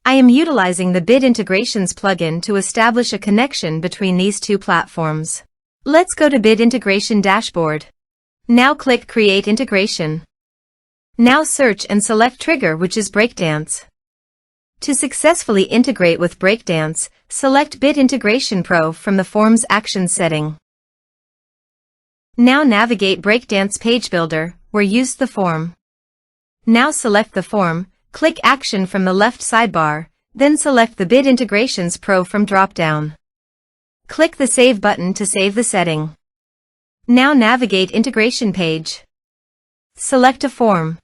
I am utilizing the Bit Integrations plugin to establish a connection between these two platforms. Let's go to Bit Integration Dashboard. Now click Create Integration. Now search and select Trigger, which is Breakdance. To successfully integrate with Breakdance, select Bit Integration Pro from the Forms Actions setting. Now navigate Breakdance Page Builder, where use the form. Now select the form, click Action from the left sidebar, then select the Bit Integrations Pro from drop-down. Click the Save button to save the setting. Now navigate Integration Page. Select a form.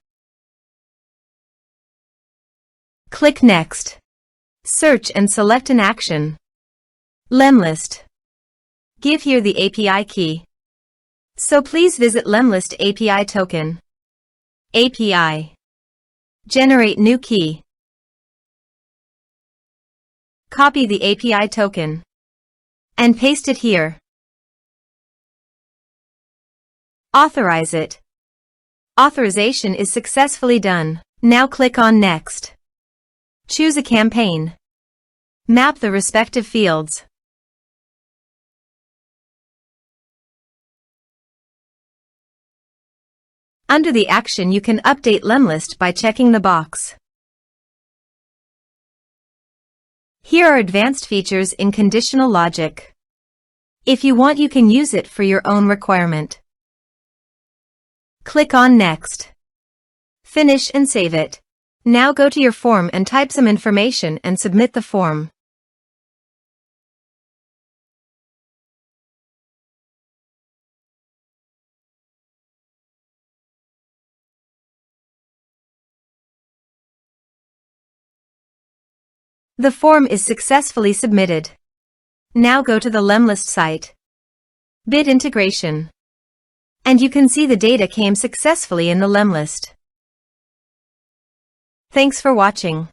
Click Next. Search and select an action. Lemlist. Give here the API key. So please visit Lemlist API token. API. Generate new key. Copy the API token. And paste it here. Authorize it. Authorization is successfully done. Now click on Next. Choose a campaign. Map the respective fields. Under the action you can update Lemlist by checking the box. Here are advanced features in conditional logic. If you want, you can use it for your own requirement. Click on Next. Finish and save it. Now go to your form and type some information and submit the form. The form is successfully submitted. Now go to the Lemlist site. Bit Integration. And you can see the data came successfully in the Lemlist. Thanks for watching.